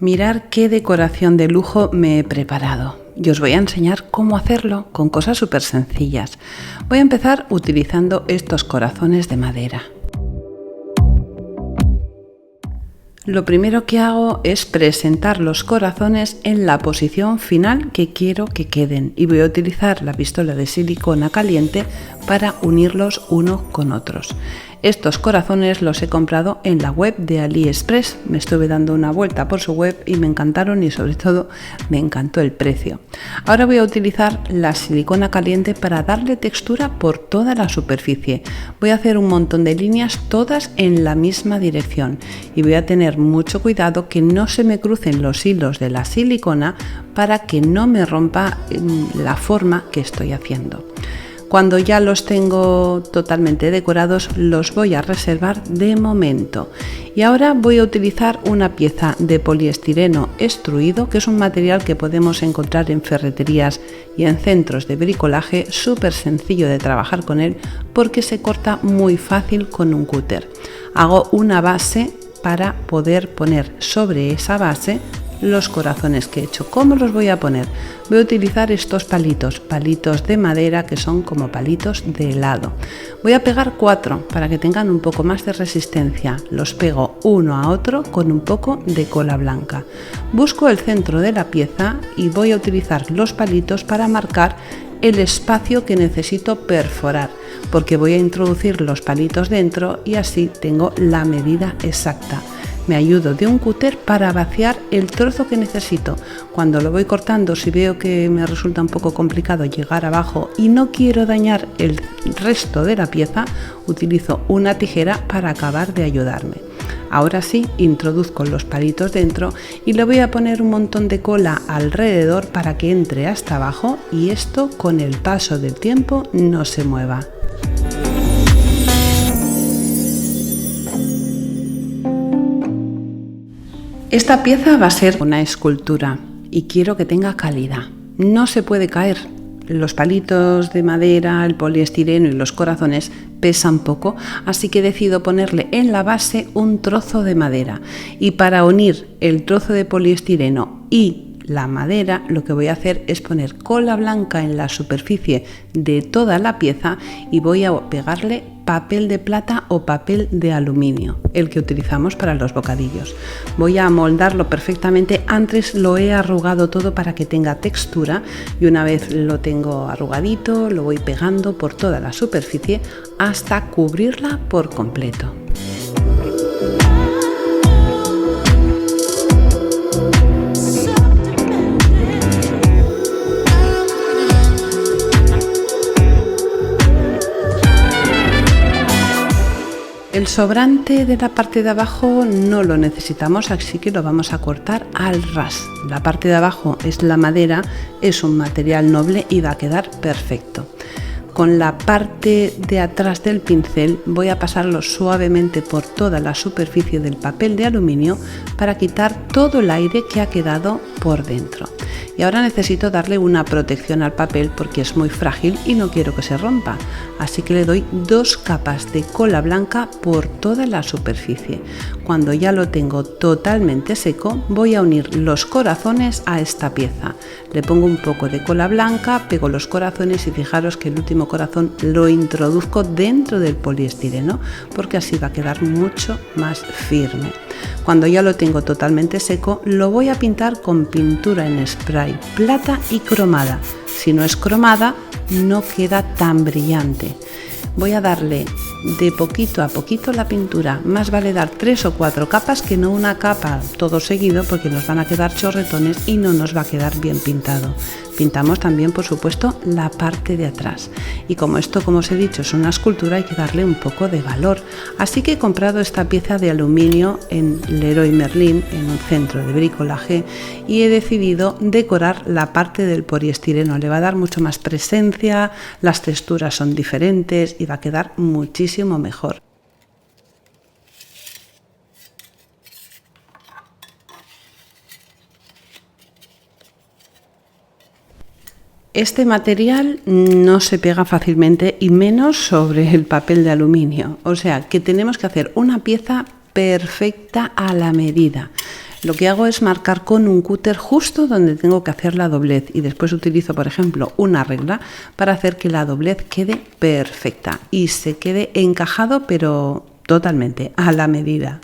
Mirad qué decoración de lujo me he preparado. Y os voy a enseñar cómo hacerlo con cosas súper sencillas. Voy a empezar utilizando estos corazones de madera. Lo primero que hago es presentar los corazones en la posición final que quiero que queden y voy a utilizar la pistola de silicona caliente para unirlos unos con otros. Estos corazones los he comprado en la web de AliExpress. Me estuve dando una vuelta por su web y me encantaron y sobre todo me encantó el precio. Ahora voy a utilizar la silicona caliente para darle textura por toda la superficie. Voy a hacer un montón de líneas todas en la misma dirección y voy a tener mucho cuidado que no se me crucen los hilos de la silicona para que no me rompa la forma que estoy haciendo. Cuando ya los tengo totalmente decorados, los voy a reservar de momento. Y ahora voy a utilizar una pieza de poliestireno extruido, que es un material que podemos encontrar en ferreterías y en centros de bricolaje, súper sencillo de trabajar con él porque se corta muy fácil con un cúter. Hago una base para poder poner sobre esa base los corazones que he hecho. ¿Cómo los voy a poner? Voy a utilizar estos palitos de madera que son como palitos de helado. Voy a pegar 4 para que tengan un poco más de resistencia. Los pego uno a otro con un poco de cola blanca. Busco el centro de la pieza y voy a utilizar los palitos para marcar el espacio que necesito perforar, porque voy a introducir los palitos dentro y así tengo la medida exacta. Me ayudo de un cúter para vaciar el trozo que necesito. Cuando lo voy cortando, si veo que me resulta un poco complicado llegar abajo y no quiero dañar el resto de la pieza, utilizo una tijera para acabar de ayudarme. Ahora sí, introduzco los palitos dentro y le voy a poner un montón de cola alrededor para que entre hasta abajo y esto con el paso del tiempo no se mueva. Esta pieza va a ser una escultura y quiero que tenga calidad. No se puede caer. Los palitos de madera, el poliestireno y los corazones pesan poco, así que decido ponerle en la base un trozo de madera. Y para unir el trozo de poliestireno y la madera, lo que voy a hacer es poner cola blanca en la superficie de toda la pieza y voy a pegarle papel de plata o papel de aluminio, el que utilizamos para los bocadillos. Voy a moldarlo perfectamente, antes lo he arrugado todo para que tenga textura y una vez lo tengo arrugadito lo voy pegando por toda la superficie hasta cubrirla por completo. El sobrante de la parte de abajo no lo necesitamos, así que lo vamos a cortar al ras. La parte de abajo es la madera, es un material noble y va a quedar perfecto. Con la parte de atrás del pincel voy a pasarlo suavemente por toda la superficie del papel de aluminio para quitar todo el aire que ha quedado por dentro. Y ahora necesito darle una protección al papel porque es muy frágil y no quiero que se rompa. Así que le doy 2 capas de cola blanca por toda la superficie. Cuando ya lo tengo totalmente seco, voy a unir los corazones a esta pieza. Le pongo un poco de cola blanca, pego los corazones y fijaros que el último corazón lo introduzco dentro del poliestireno porque así va a quedar mucho más firme. Cuando ya lo tengo totalmente seco, lo voy a pintar con pintura en spray, plata y cromada. Si no es cromada, no queda tan brillante. Voy a darle de poquito a poquito la pintura. Más vale dar 3 o 4 capas que no una capa todo seguido porque nos van a quedar chorretones y no nos va a quedar bien pintado. Pintamos también, por supuesto, la parte de atrás. Y como esto, como os he dicho, es una escultura, hay que darle un poco de valor. Así que he comprado esta pieza de aluminio en Leroy Merlin, en un centro de bricolaje, y he decidido decorar la parte del poliestireno. Le va a dar mucho más presencia, las texturas son diferentes y va a quedar muchísimo mejor. Este material no se pega fácilmente y menos sobre el papel de aluminio, o sea que tenemos que hacer una pieza perfecta a la medida. Lo que hago es marcar con un cúter justo donde tengo que hacer la doblez y después utilizo, por ejemplo, una regla para hacer que la doblez quede perfecta y se quede encajado, pero totalmente a la medida.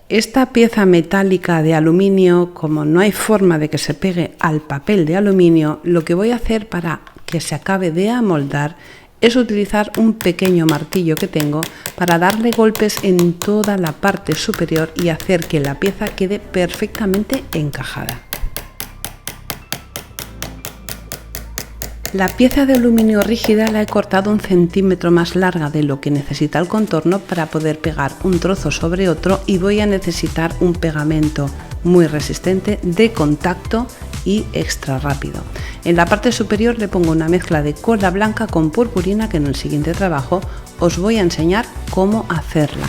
Esta pieza metálica de aluminio, como no hay forma de que se pegue al papel de aluminio, lo que voy a hacer para que se acabe de amoldar es utilizar un pequeño martillo que tengo para darle golpes en toda la parte superior y hacer que la pieza quede perfectamente encajada. La pieza de aluminio rígida la he cortado 1 centímetro más larga de lo que necesita el contorno para poder pegar un trozo sobre otro, y voy a necesitar un pegamento muy resistente, de contacto y extra rápido. En la parte superior le pongo una mezcla de cola blanca con purpurina que en el siguiente trabajo os voy a enseñar cómo hacerla.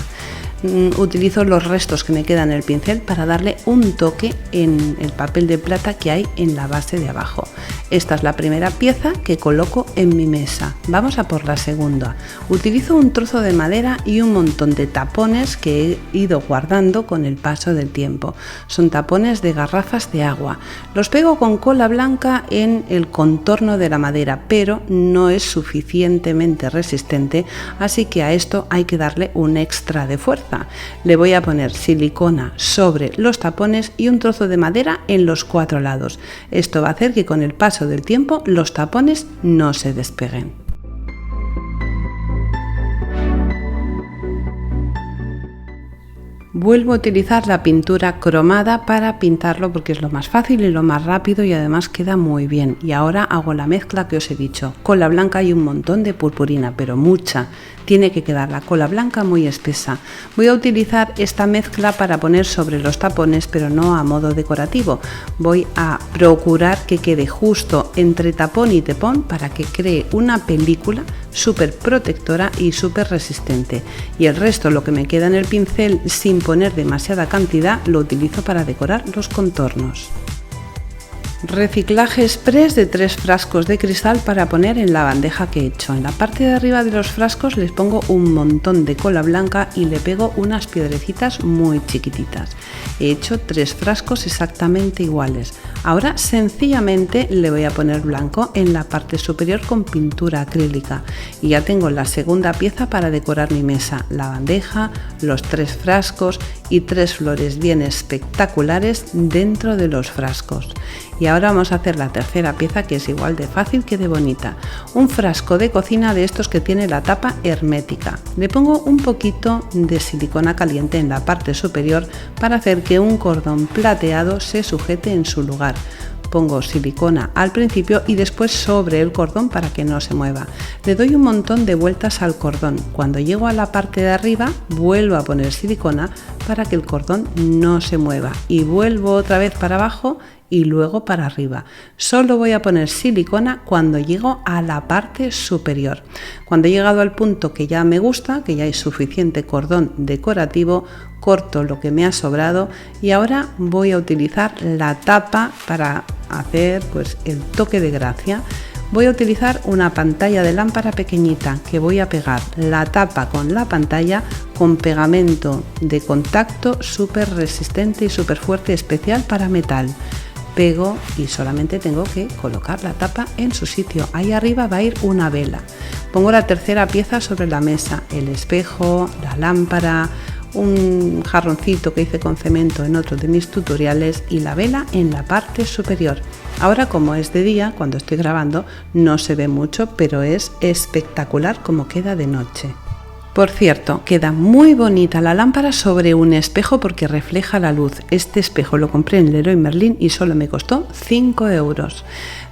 Utilizo los restos que me quedan en el pincel para darle un toque en el papel de plata que hay en la base de abajo. Esta es la primera pieza que coloco en mi mesa. Vamos a por la segunda. Utilizo un trozo de madera y un montón de tapones que he ido guardando con el paso del tiempo. Son tapones de garrafas de agua. Los pego con cola blanca en el contorno de la madera, pero no es suficientemente resistente, así que a esto hay que darle un extra de fuerza. Le voy a poner silicona sobre los tapones y un trozo de madera en los 4 lados. Esto va a hacer que con el paso del tiempo los tapones no se despeguen. Vuelvo a utilizar la pintura cromada para pintarlo porque es lo más fácil y lo más rápido y además queda muy bien. Y ahora hago la mezcla que os he dicho. Cola blanca y un montón de purpurina, pero mucha. Tiene que quedar la cola blanca muy espesa. Voy a utilizar esta mezcla para poner sobre los tapones, pero no a modo decorativo. Voy a procurar que quede justo entre tapón y tapón para que cree una película súper protectora y súper resistente. Y el resto, lo que me queda en el pincel, sin poner demasiada cantidad, lo utilizo para decorar los contornos. Reciclaje express de 3 frascos de cristal para poner en la bandeja que he hecho. En la parte de arriba de los frascos les pongo un montón de cola blanca y le pego unas piedrecitas muy chiquititas. He hecho 3 frascos exactamente iguales. Ahora sencillamente le voy a poner blanco en la parte superior con pintura acrílica y ya tengo la segunda pieza para decorar mi mesa, la bandeja, los 3 frascos y 3 flores bien espectaculares dentro de los frascos. Y ahora vamos a hacer la tercera pieza, que es igual de fácil que de bonita. Un frasco de cocina de estos que tiene la tapa hermética. Le pongo un poquito de silicona caliente en la parte superior para hacer que un cordón plateado se sujete en su lugar. Pongo silicona al principio y después sobre el cordón para que no se mueva. Le doy un montón de vueltas al cordón. Cuando llego a la parte de arriba vuelvo a poner silicona para que el cordón no se mueva y vuelvo otra vez para abajo y luego para arriba. Solo voy a poner silicona cuando llego a la parte superior. Cuando he llegado al punto que ya me gusta, que ya hay suficiente cordón decorativo, corto lo que me ha sobrado y ahora voy a utilizar la tapa para hacer pues el toque de gracia. Voy a utilizar una pantalla de lámpara pequeñita que voy a pegar la tapa con la pantalla con pegamento de contacto súper resistente y súper fuerte, especial para metal. Pego y solamente tengo que colocar la tapa en su sitio. Ahí arriba va a ir una vela. Pongo la tercera pieza sobre la mesa, el espejo, la lámpara, un jarroncito que hice con cemento en otro de mis tutoriales y la vela en la parte superior. Ahora, como es de día, cuando estoy grabando no se ve mucho, pero es espectacular como queda de noche. Por cierto, queda muy bonita la lámpara sobre un espejo porque refleja la luz. Este espejo lo compré en Leroy Merlin y solo me costó 5 euros.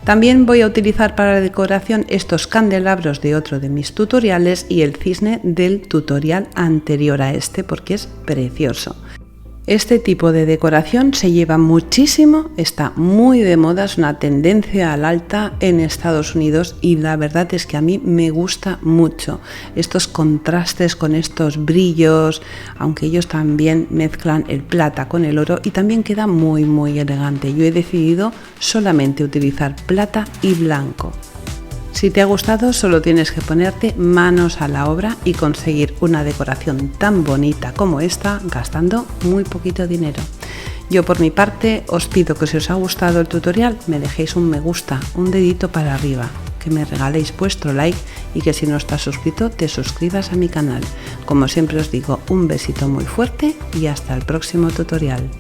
También voy a utilizar para la decoración estos candelabros de otro de mis tutoriales y el cisne del tutorial anterior a este porque es precioso. Este tipo de decoración se lleva muchísimo, está muy de moda, es una tendencia al alta en Estados Unidos y la verdad es que a mí me gusta mucho estos contrastes con estos brillos, aunque ellos también mezclan el plata con el oro y también queda muy elegante. Yo he decidido solamente utilizar plata y blanco. Si te ha gustado, solo tienes que ponerte manos a la obra y conseguir una decoración tan bonita como esta gastando muy poquito dinero. Yo por mi parte os pido que si os ha gustado el tutorial me dejéis un me gusta, un dedito para arriba, que me regaléis vuestro like y que si no estás suscrito te suscribas a mi canal. Como siempre os digo, un besito muy fuerte y hasta el próximo tutorial.